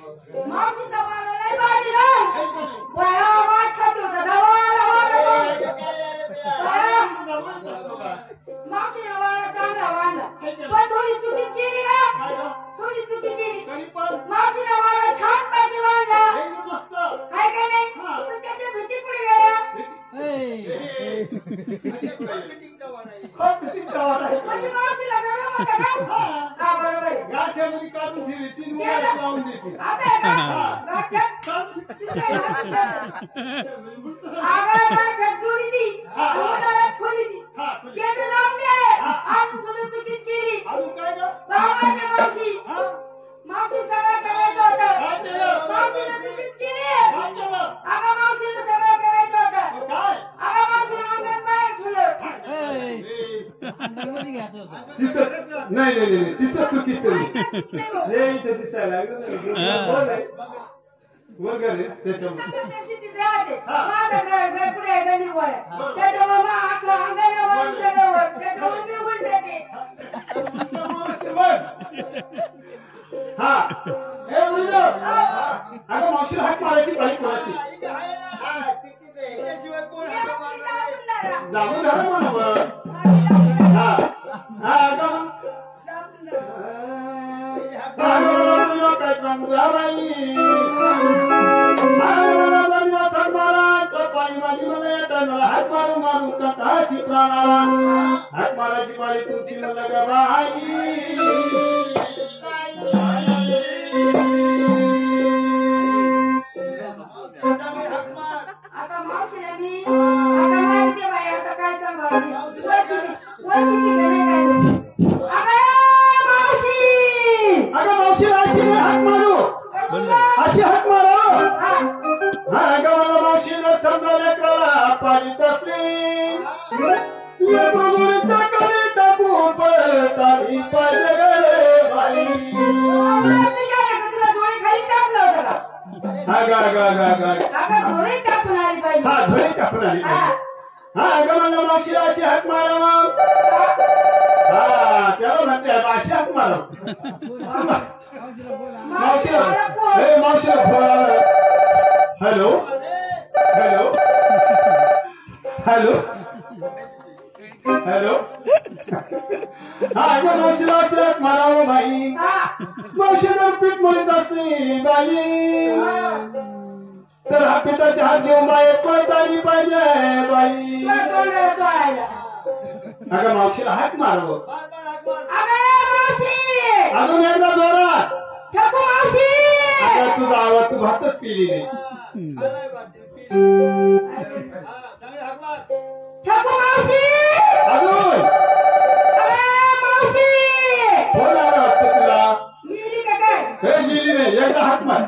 मावशीचा मला लय भारी रे वया वाछत होता दवाला मावशीने वाला चांगला वाला पण थोडी चुकीच केली रे थोडी चुकी केली मावशीने वाला छान पाहिजे वाला काय काय नाही पण त्याच्या भीती कुठे गेल्या म्हणजे मावशीला गरम होतं का हा बरोबर आहे गाठ्यामध्ये काढून ठेवी 3 वेळा लावून देते असं आहे का गाठ्यात गाठ्यात जोडी ती उन्हाळ्यात खोली ती केट लावून दे आणि सुद्धा चुकीच केली अजून काय ग बाबांनी मावशी मावशी सगळं करायचं होतं मावशीने चुकीच केली अगं मावशीने सगळं करायचं होतं काय अगं मावशीने अंगण बाहेर ठेवलं नाही नाही नाही तिचं चुकीचं हे इथे दिसायला वगैरे त्याच्यामुळे सिटीत राहते माझं घर पुढे गली वर त्याच्यामुळे मग आपलं अंगणावर सगळं त्याच्यामुळे मी उलटे हा हे मुलं अगं मावशीला हात मारायची पाळी कोणाची दाबून झालं म्हणावं हा हा अगं काय बाई पाणी माझी मला येतात मला हात मारून मारून कटाची प्राणाला हात मारायची पाळी तुमची मला ग बाई आता मावशीला मी आता माहिती बाई आता काय सांगावं अगं मावशीला अशी नाही हात मारू अशी हात मारू हा अगं मला मावशीला समजा लेकराला पाळीत असली टाकून पळताली पाहिजे गे बाई तुला थोडी खाली टाकलं होतं का थोडी टाकून आली पाहिजे हा थोडी टाकून आली हा अगं मला मावशीला अशी हात मारा मग हा त्याला म्हणते अशी हात मारा मावशीला फोन आला हॅलो हॅलो हॅलो हॅलो हा अगं मावशीला अशी हात मारावं बाई मावशी जर पीठ म्हणत असते बाई तर हा पिठाच्या हात घेऊन बाई पळत आली पाहिजे बाई अगं मावशीला हात मारावं अजून एकदा जोरात अगं तुझा आवाज तू भातच पिली नाही अजून फोन आला वाटतं तुला हे गेली नाही एकदा हात मार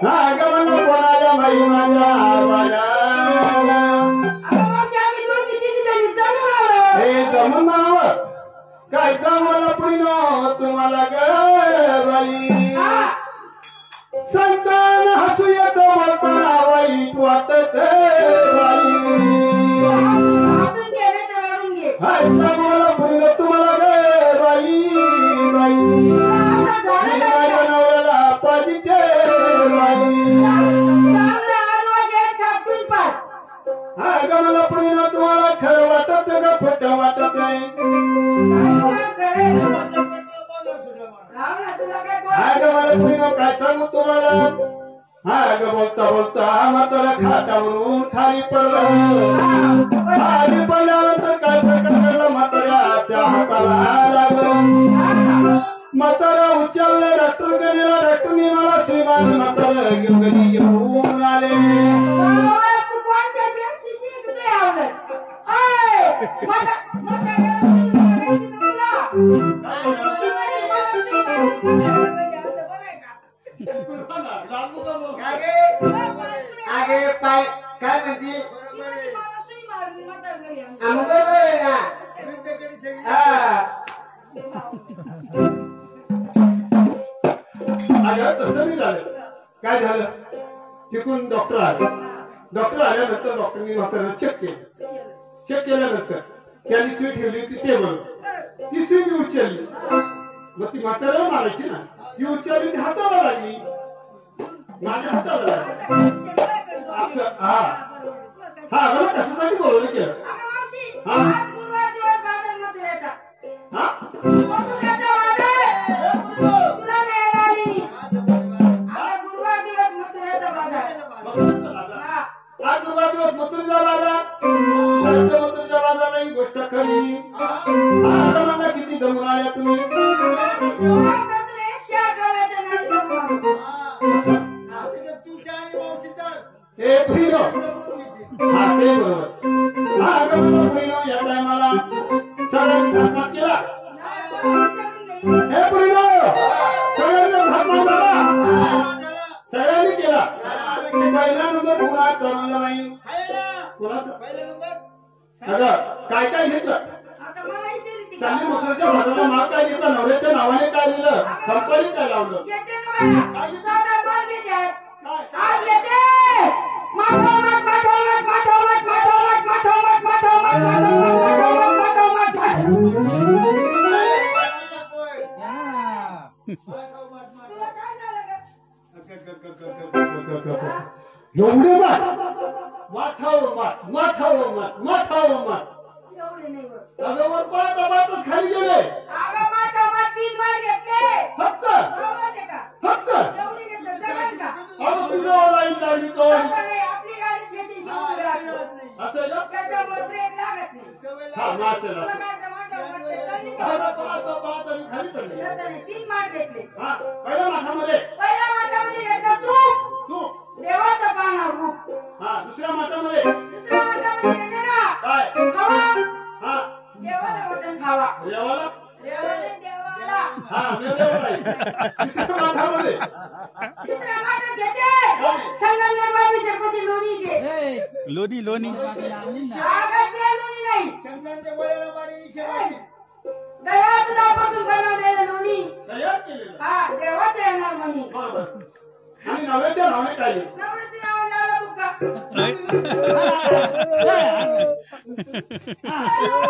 हा अगं मला फोन आला बाई माझ्या हे जमून म्हणावं काय मला पुढे तुम्हाला ग बाई संतान हसू येतो बोलताना वाईट वाटत बाई मला पुढे तुम्हाला ग बाई बाई माझ्या नवऱ्याला पाहिजे बाई हा ग मला पुढे तुम्हाला खरं वाटत का खोटं वाटत आहे हा ग मला पुढे काय सांगू तुम्हाला हा ग बोलता बोलता म्हातारा खाटावरून खाली पडलं खाली पडल्यानंतर काय प्रकार घडला म्हाताऱ्याच्या हाताला लागलं म्हातारा उचललं डॉक्टर गेला डॉक्टरनी मला श्रीमान म्हातारा घेऊन आले आगे पाय काय म्हणते तसं नाही झालं काय झालं तिकडून डॉक्टर आले डॉक्टर आल्यानंतर डॉक्टरनी म्हाताऱ्याला चेक केल्यानंतर त्यांनी सुई ठेवली होती टेबल ती सुई मी उचलली मग ती म्हाताऱ्याला मारायची ना. ती उच्चारली ती हाताला लागली, माझ्या हाताला लागली. आता काय सगळं करतो. असं हा बरोबर. तू काय- हा मला कशासाठी बोलवलं केलं. अगं मावशी, हा. आज गुरुवार दिवस बाजार मथुऱ्याचा. हा मथुऱ्याचा बाजार. तुला न्यायला आली मी. आता गुरुवार दिवस मथुऱ्याचा बाजार. मथुरेचा बाजार. हा. आज गुरुवार दिवस मथुरेचा बाजार. खरंच मथुरेचा बाजार नाही, गोष्ट खरी. आता म्हणा किती दमून आल्या तुम्ही. सासू 108 गावाच्या नादी जमून आलो. तुमच्या आणि मावशीचा हे पुरीनो. हा ते बरोबर. हा अगं पुरीनो या टायमाला सगळ्यांनी घातपात केला. हे पुरीनो सगळ्यांनी घातपात झाला. सगळ्यांनी केला. पहिला नंबर कुणाच जमला नाही. कुणाचा पहिला नंबर अगं काय काय घेतलं. आता मला विचारते का? चांदी मथुरेच्या बाजाराला माग काय घेतलं. नवऱ्याच्या नावाने काय लिहिलं. कंपनी काय लावलं. घेते ना बाया. साधा माल घेते आज. काय आज घेते. माठोमाठ, माठोमाठ, माठोमाठ, माठोमाठ, माठोमाठ, माठोमाठ, माठोमाठ, माठोमाठ, माठोमाठ. तुला काय झालं गं? एवढे माठ माठाव माठ माठाव माठ माठाव माठ. एवढे नाही बघ. अगं वर पळत पळतच खाली गेले. अगं माठोमाठ 3 माल घेतले. फक्त आवडते का? फक्त एवढे घेतलं जगन का? अगं तुझ्या लाईन लागली तो. तसं नाही, आपली गाडी ठेचीची उभी राहते. असं आहे का. त्याच्यामुळे ब्रेक लागत नाही. हा मासेल तुला असं. काय वाटतं, माठोमाठ ते चालली का? अगं पळत पळत आणि खाली पडली. तसं नाही, 3 माल घेतले. हा पहिल्या माठामध्ये पहिल्या माठामध्ये घेतलं तूप. तू. देवाचं पाहणार रूप. हा दुसऱ्या माठामध्ये दुसऱ्या माठामध्ये घेते ना काय. खावा. हा देवाला मटण खावा. देवाला. देवाला नाही, देवाला. हा देवाला आहे. तिसऱ्या माठामध्ये तिसऱ्या माठात घेते. संगमनेर बावीसपासून लोणी घे. लोणी लोणी आगात ते लोणी नाही. शंकरांच्या वयाला मारी खेळायची दह्या दुधापासून बनवलेलं लोणी. तयार केलेलं. हा देवाचं येणार म्हणी. बरोबर. आणि नवऱ्याच्या नावाने काय लिहिलं. नवऱ्याचं नाव लावला बुक्का.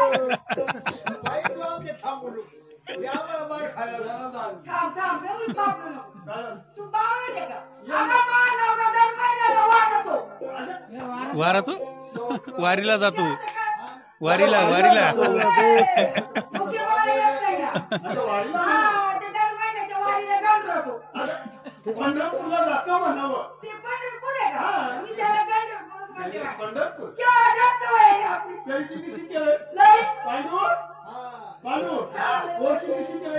बाई तू आमचे थांबवलो या मला मार खायला थांब थांब एवढी पावलं नको. काय? तू बावळट आहे का? अगं मा नवरा दर महिन्याला वागतो. वारा तू वारीला जातो. वारीला मुख्य बाळा येत नाही ना. आता वारीला हा, ते दर महिन्याच्या वारीला गांड राहतो. पंढरपूरला जातो म्हणावं. ते पंढरपूर आहे का? मी त्याला गांडरपूर म्हणते बा. पंढरपूर शाळा जास्त वय आहे आपली. तरी किती शिकेल. नाही पांडू पांडू कोण किती शिकेल.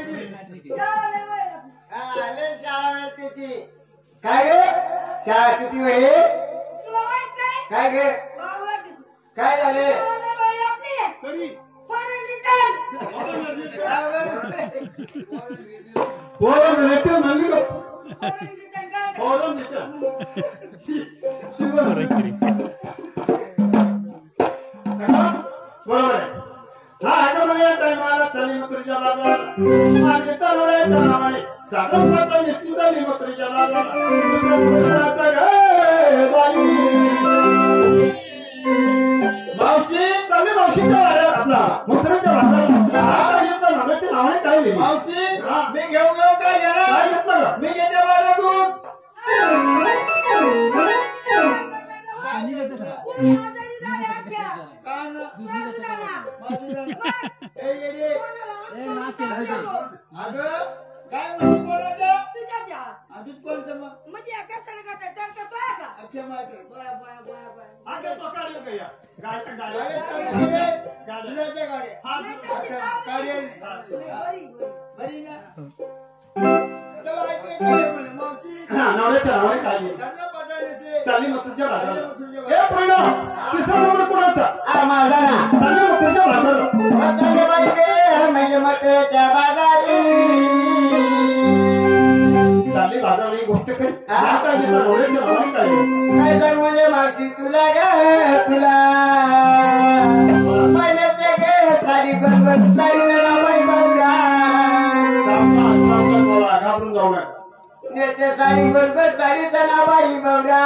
शाळा लय वय आहे आपली. आले शाळा किती काय गे शाळा किती वय तुला माहित नाही? काय गे बावळट आहे तू. काय झाले शाळा लय वय आहे आपली. तरी फॉरेन रिटर्न. पोरं लेटर म्हणली का. फॉरेन रिटर्न काय? पोरं लेटर. बरोबर आहे. हा अगं म्हणे टायमाला चाली मथुरेच्या बाजार. मागे तरुणाच्या नावाने साधन पात्र निश्चित झाली मथुरेच्या बाजार. दुसऱ्या पुरुषाचा गे बाई. मावशी चालली मावशीच्या वाड्यात आपला मथुरेच्या बाजारात. हा घेतलं नवऱ्याच्या नावाने काय लिहिली. मावशी हा. मी घेऊ काय घेणार काय घेतलं का. मी घेते वाड्यातून पुरी आजारी झाले अख्ख्या. कान पुरातुडाला. ए येडे तुझ्या अगं काय म्हणते कोणाचं ज्या. आधीच कोणचं मग म्हणजे कशाला गाठा टरकतो आहे का? अख्ख्या माटर बया बया बया बया. आता तो काढेल का या. गाड्या गाड्या गाड्या चालू दुधाच्या गाड्या हा नाही तशी अच्छा, चावली. गाडी आहे. नाही, बरी, बरी. बरी ना तेव्हा ऐकलं काय म्हणे मावशी हा नवऱ्याच्या नावाने काय लिहिली. सगळं पदार नसले चाली मथुरेच्या बाजारात. हे पूर्ण तिसरा नंबर कुणाचा. माझा ना चाली मथुरेच्या बाजारात. म्हातारे बाई गे म्हणजे मथुरेच्या बाजारी चाली बाजारात ही गोष्ट खरी. हा काय लिहिलं नवऱ्याच्या नावाने काय लिहिलं. काय सांग म्हणजे मावशी तुला ग तुला पहिले ते गे साडी बरोबर साडी जरा बाई बाबरा सावकाश बोला घाबरून जाऊ नका. नेते साडी बरोबर साडीचा नाव बाई बाबरा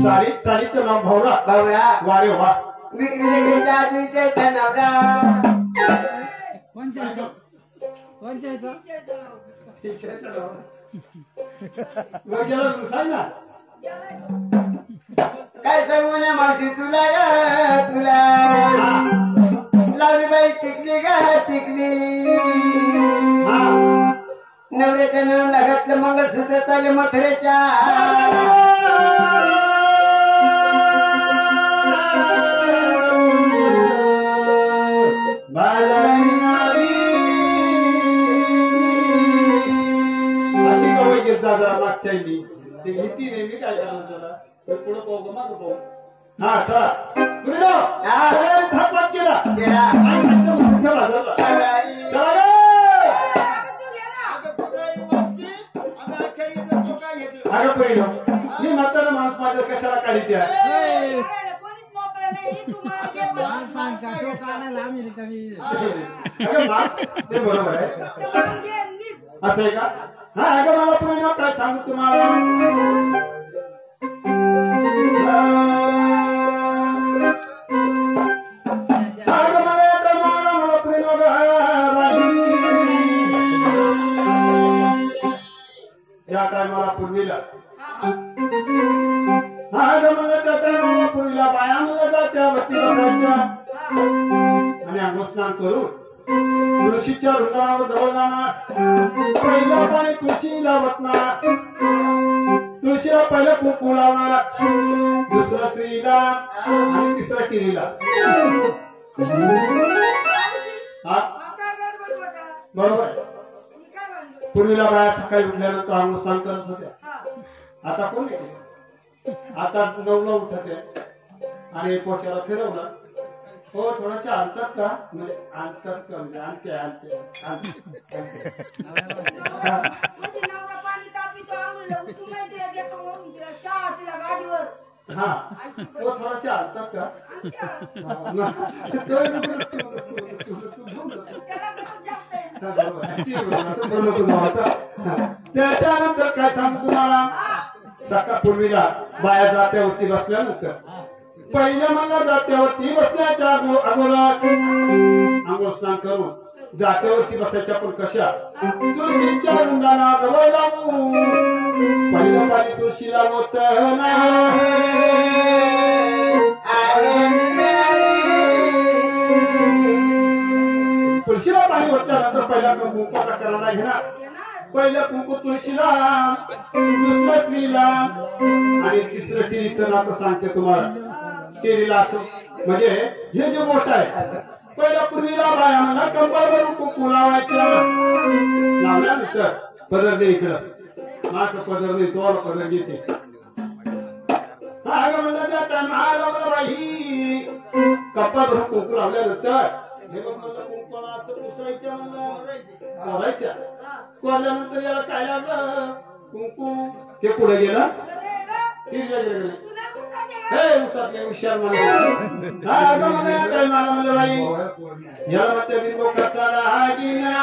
साडीत साडीचं नाव भवरा. बाबरा वारे वा. विक्रीला घ्यायच्या आधीच्या नवरा मग गेला तू सांग ना. काय सांगू ना मावशी तुला ग तुला लावली बाई टिकली ग टिकली नवऱ्याच्या नवला घातलं मंगळसूत्र चालले मथुरेच्या अशी कवय घेत दादा मागच्या ते घेतली नाही मी काय करणार त्याला पुढे पाहू का मागं पाहू. हा चला थाप केला चला चला अगं पहिलं मी म्हातारा माणूस माझ्या कशाला काढी त्या कोणीच मोकळं नाही तू मला घे ते बरोबर आहे असं आहे का. हा अगं मला तुम्ही काय सांगू तुम्हाला या टायमाला पूर्वीला हा मला त्या टायमाला पूर्वीला बाया मला जात्या वरती बसायच्या आणि अंगस्नान करून तुळशीच्या वृंदावर जवळ जाणार. पहिलं पाणी तुळशीला वतणार. तुळशीला पहिलं कुंकू लावणार. दुसरं स्त्रीला आणि तिसरं किरीला. हा बरोबर. पूर्वीला बाया सकाळी उठल्यानंतर अंगस्नान करत होत्या. आता कोण नाही. आता 9ला उठत आहे आणि पोट्याला फिरवलं. हो थोडंसं आणतात का म्हणजे आणतात का म्हणजे आणते हा हो थोडंसं आणतात का त्याच्यानंतर काय सांगू तुम्हाला. सकाळ पूर्वीला बाया जात्यावरती बसल्यानंतर पहिल्या मला जात्यावरती बसण्याच्या अगोदर आंघोळ स्नान करून जात्यावरती बसायच्या पण कशा तुळशीच्या वृंदाला जवळ जाऊ. पहिलं पाणी तुळशीला होत तुळशीला पाणी होत्यानंतर पहिला कुंकूचा करायला घेणार. पहिलं कुंकू तुळशीला दुसरं स्त्रीला आणि तिसरं टिरीचं नातं सांगते तुम्हाला. टिरीला असं म्हणजे हे जे मोठं आहे पहिल्या पूर्वीला बाया मला कंपाळवरून कुंकू लावायच्या. लावल्यानंतर पदर दे इकडं माग पदर नाही तोला पदर घेते. म्हणलं त्या टायमाला मला बाई कंपाळवरून कुंकू लावल्यानंतर कुंकूला असं पुसायच्या म्हणलं कोरायच्या. कोरल्यानंतर याला काय लागलं कुंकू ते पुढे गेलं तिरल्या गेलं हे उसातल्या हुशार मला बाई याला म्हणते बिंबो कसा रागिना